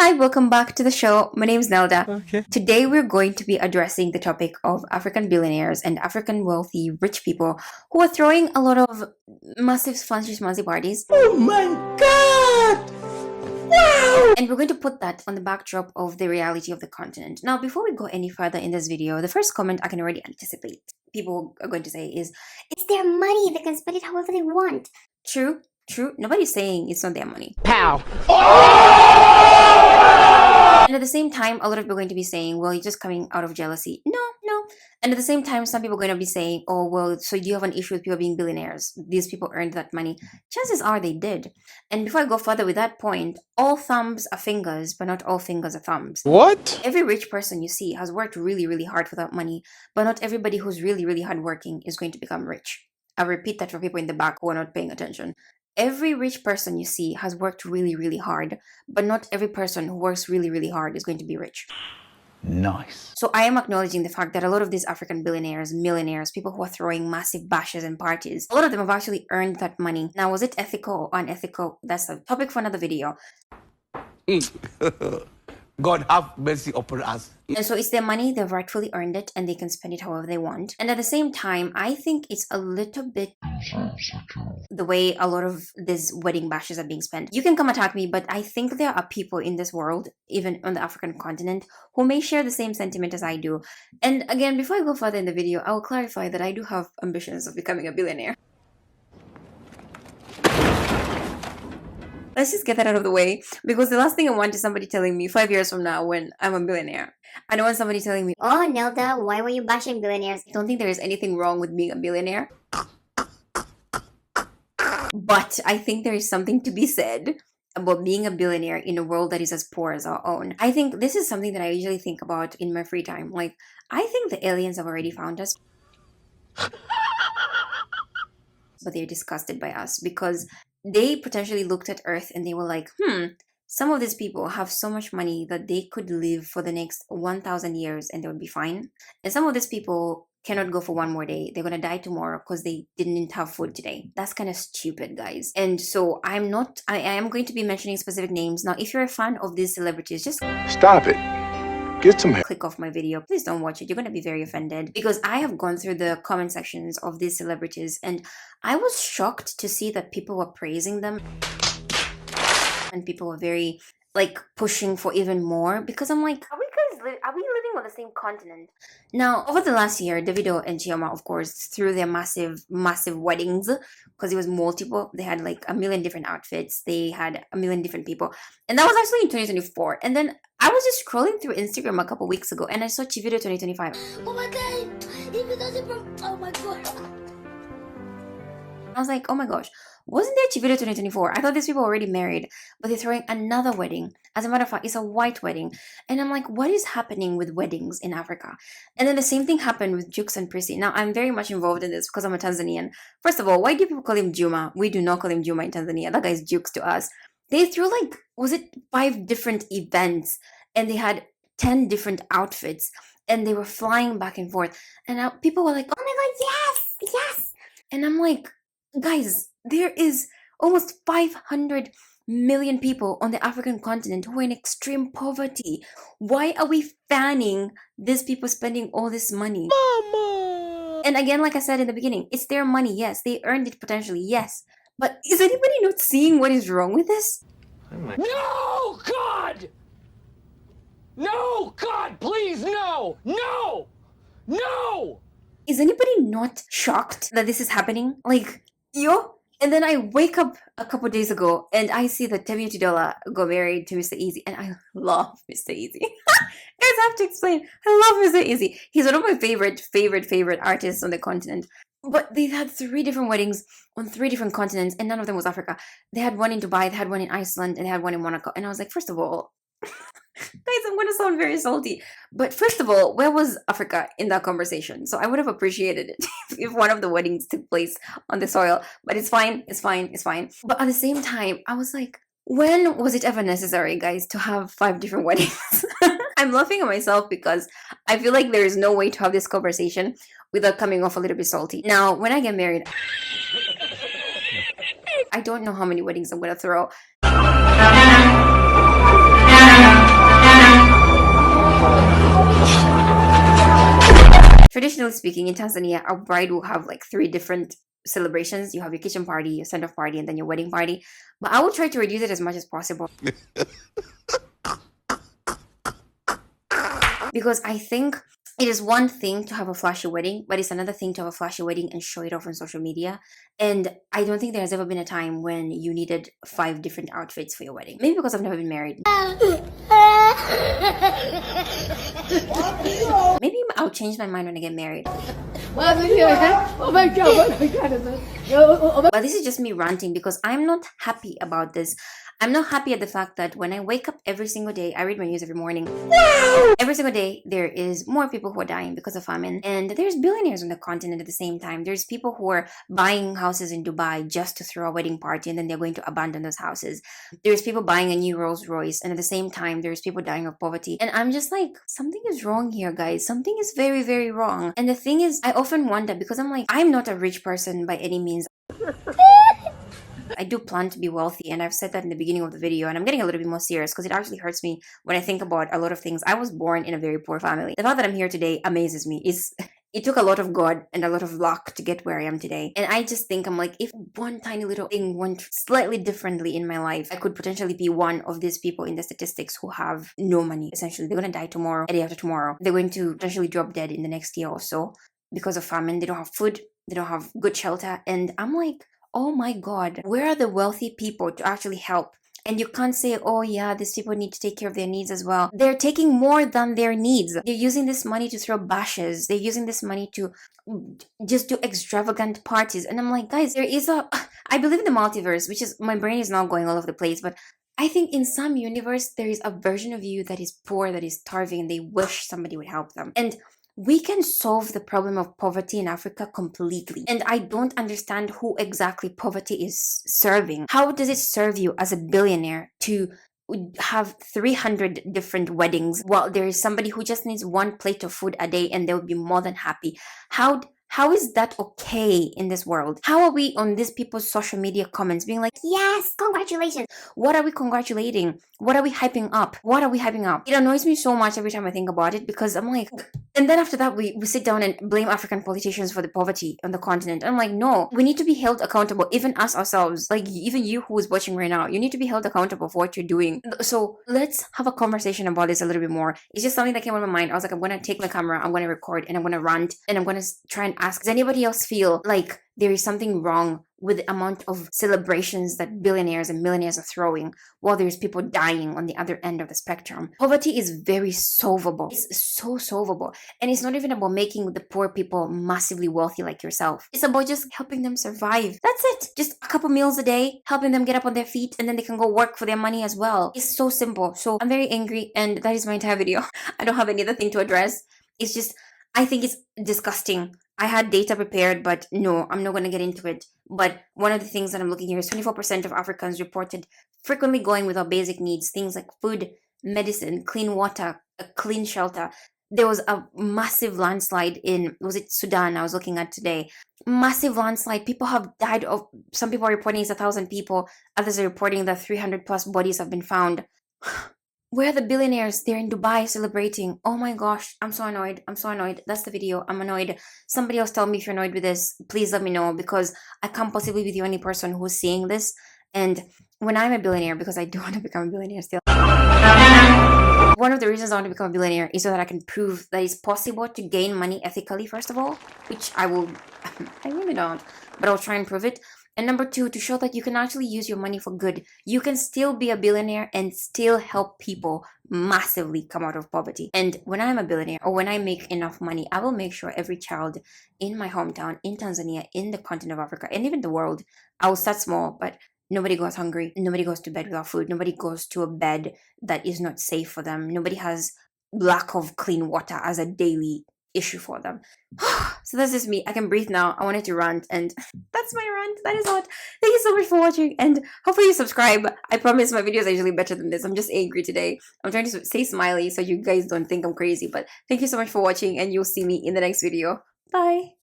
Hi, welcome back to the show. My name is Nelda. Okay. Today we're going to be addressing the topic of African billionaires and African wealthy rich people who are throwing a lot of massive fancy parties. Oh my God! Wow! And we're going to put that on the backdrop of the reality of the continent. Now, before we go any further in this video, the first comment I can already anticipate people are going to say is, it's their money, they can spend it however they want. True. Nobody's saying it's not their money. Pow! And at the same time, a lot of people are going to be saying, well, you're just coming out of jealousy. No. And at the same time, some people are going to be saying, oh, well, so do you have an issue with people being billionaires? These people earned that money. Chances are they did. And before I go further with that point, all thumbs are fingers, but not all fingers are thumbs. What? Every rich person you see has worked really, really hard for that money, but not everybody who's really, really hardworking is going to become rich. I'll repeat that for people in the back who are not paying attention. Every rich person you see has worked really, really hard, but not every person who works really, really hard is going to be rich. Nice. So I am acknowledging the fact that a lot of these African billionaires, millionaires, people who are throwing massive bashes and parties, a lot of them have actually earned that money. Now, was it ethical or unethical? That's a topic for another video. God have mercy upon us. And so it's their money, they've rightfully earned it, and they can spend it however they want. And at the same time, I think it's a little bit the way a lot of these wedding bashes are being spent. You can come attack me, but I think there are people in this world, even on the African continent, who may share the same sentiment as I do. And again, before I go further in the video, I will clarify that I do have ambitions of becoming a billionaire. Let's just get that out of the way, because the last thing I want is somebody telling me 5 years from now when I'm a billionaire. I don't want somebody telling me, Oh, Nelda, why were you bashing billionaires? I don't think there is anything wrong with being a billionaire. But I think there is something to be said about being a billionaire in a world that is as poor as our own. I think this is something that I usually think about in my free time. Like, I think the aliens have already found us. But they're disgusted by us because they potentially looked at Earth and they were like, some of these people have so much money that they could live for the next 1,000 years and they would be fine. And some of these people cannot go for one more day. They're going to die tomorrow because they didn't have food today. That's kind of stupid, guys. And so I am going to be mentioning specific names. Now, if you're a fan of these celebrities, just Stop it. Get some help. click off my video. Please don't watch it. You're going to be very offended because I have gone through the comment sections of these celebrities and I was shocked to see that people were praising them and people were very pushing for even more because I'm like, are we living on the same continent? Now, over the last year, Davido and Chioma, of course, through their massive weddings, because it was multiple, they had a million different outfits, they had a million different people, and that was actually in 2024. And then I was just scrolling through Instagram a couple weeks ago, and I saw Chivido 2025. Oh my God! If does it from... Oh my God! I was like, oh my gosh, wasn't there Chivido 2024? I thought these people were already married, but they're throwing another wedding. As a matter of fact, it's a white wedding. And I'm like, what is happening with weddings in Africa? And then the same thing happened with Jukes and Prissy. Now, I'm very much involved in this because I'm a Tanzanian. First of all, why do people call him Juma? We do not call him Juma in Tanzania. That guy's Jukes to us. They threw was it 5 different events? And they had 10 different outfits. And they were flying back and forth. And now people were like, oh my God, yes! And I'm like, guys, there is almost 500 million people on the African continent who are in extreme poverty. Why are we fanning these people spending all this money? Mama! And again, like I said in the beginning, it's their money, yes. They earned it potentially, yes. But is anybody not seeing what is wrong with this? No, God! No, God, please, no! No! No! Is anybody not shocked that this is happening? And then I wake up a couple days ago and I see that Temi Tidola got married to Mr. Easy, and I love Mr. Easy. Guys, I have to explain. I love Mr. Easy. He's one of my favorite artists on the continent. But they had 3 different weddings on 3 different continents, and none of them was Africa. They had one in Dubai, they had one in Iceland, and they had one in Monaco. And I was like, first of all, guys, I'm going to sound very salty. But first of all, where was Africa in that conversation? So I would have appreciated it if one of the weddings took place on the soil. But it's fine. But at the same time, I was like, when was it ever necessary, guys, to have 5 different weddings? I'm laughing at myself because I feel like there is no way to have this conversation without coming off a little bit salty. Now, when I get married, I don't know how many weddings I'm going to throw. traditionally speaking, in Tanzania, a bride will have like 3 different celebrations. You have your kitchen party, your send-off party, and then your wedding party. But I will try to reduce it as much as possible. Because I think it is one thing to have a flashy wedding, but it's another thing to have a flashy wedding and show it off on social media. And I don't think there's ever been a time when you needed 5 different outfits for your wedding. Maybe because I've never been married. Maybe I'll change my mind when I get married. Oh my god. But this is just me ranting because I'm not happy about this. I'm not happy at the fact that when I wake up every single day, I read my news every morning. Every single day, there is more people who are dying because of famine. And there's billionaires on the continent at the same time. There's people who are buying houses in Dubai just to throw a wedding party and then they're going to abandon those houses. There's people buying a new Rolls Royce. And at the same time, there's people dying of poverty. And I'm just like, something is wrong here, guys. Something is very, very wrong. And the thing is, I often wonder because I'm like, I'm not a rich person by any means. I do plan to be wealthy, and I've said that in the beginning of the video, and I'm getting a little bit more serious because it actually hurts me when I think about a lot of things. I was born in a very poor family. The fact that I'm here today amazes me. It took a lot of God and a lot of luck to get where I am today. And I just think I'm like, if one tiny little thing went slightly differently in my life, I could potentially be one of these people in the statistics who have no money. Essentially, they're going to die tomorrow, a day after tomorrow. They're going to potentially drop dead in the next year or so because of famine. They don't have food. They don't have good shelter. And I'm like, oh my God, where are the wealthy people to actually help? And you can't say, oh yeah, these people need to take care of their needs as well. They're taking more than their needs. They're using this money to throw bashes. They're using this money to just do extravagant parties. And I'm like, guys, I believe in the multiverse, which is, my brain is now going all over the place, but I think in some universe, there is a version of you that is poor, that is starving, and they wish somebody would help them. And we can solve the problem of poverty in Africa completely. And I don't understand who exactly poverty is serving. How does it serve you as a billionaire to have 300 different weddings while there is somebody who just needs 1 plate of food a day and they would be more than happy? How is that okay in this world? How are we on these people's social media comments being like, yes, congratulations? What are we congratulating? What are we hyping up? What are we hyping up? It annoys me so much every time I think about it because I'm like, and then after that, we sit down and blame African politicians for the poverty on the continent. I'm like, no, we need to be held accountable, even us ourselves. Like, even you who is watching right now, you need to be held accountable for what you're doing. So let's have a conversation about this a little bit more. It's just something that came out of my mind. I was like, I'm going to take my camera, I'm going to record, and I'm going to rant, and I'm going to try and ask, does anybody else feel like there is something wrong with the amount of celebrations that billionaires and millionaires are throwing while there's people dying on the other end of the spectrum? Poverty is very solvable. It's so solvable. And it's not even about making the poor people massively wealthy like yourself. It's about just helping them survive. That's it. Just a couple meals a day, helping them get up on their feet, and then they can go work for their money as well. It's so simple. So I'm very angry, and that is my entire video. I don't have any other thing to address. It's just, I think it's disgusting. I had data prepared, but no, I'm not going to get into it. But one of the things that I'm looking here is 24% of Africans reported frequently going without basic needs, things like food, medicine, clean water, a clean shelter. There was a massive landslide in, was it Sudan I was looking at today? Massive landslide. People have died of, some people are reporting it's 1,000 people. Others are reporting that 300 plus bodies have been found. Where are the billionaires? They're in Dubai celebrating. Oh my gosh, I'm so annoyed. I'm so annoyed. That's the video. I'm annoyed. Somebody else tell me if you're annoyed with this. Please let me know because I can't possibly be the only person who's seeing this. And when I'm a billionaire, because I do want to become a billionaire still. One of the reasons I want to become a billionaire is so that I can prove that it's possible to gain money ethically, first of all, which I really don't, but I'll try and prove it. And number 2, to show that you can actually use your money for good. You can still be a billionaire and still help people massively come out of poverty. And when I'm a billionaire or when I make enough money, I will make sure every child in my hometown, in Tanzania, in the continent of Africa, and even the world, I will start small, but nobody goes hungry. Nobody goes to bed without food. Nobody goes to a bed that is not safe for them. Nobody has lack of clean water as a daily issue for them. So that's just me. I can breathe now. I wanted to rant, and that's my rant. That is all. Thank you so much for watching, and hopefully you subscribe. I promise my videos are usually better than this. I'm just angry today. I'm trying to stay smiley so you guys don't think I'm crazy, but thank you so much for watching, and you'll see me in the next video. Bye.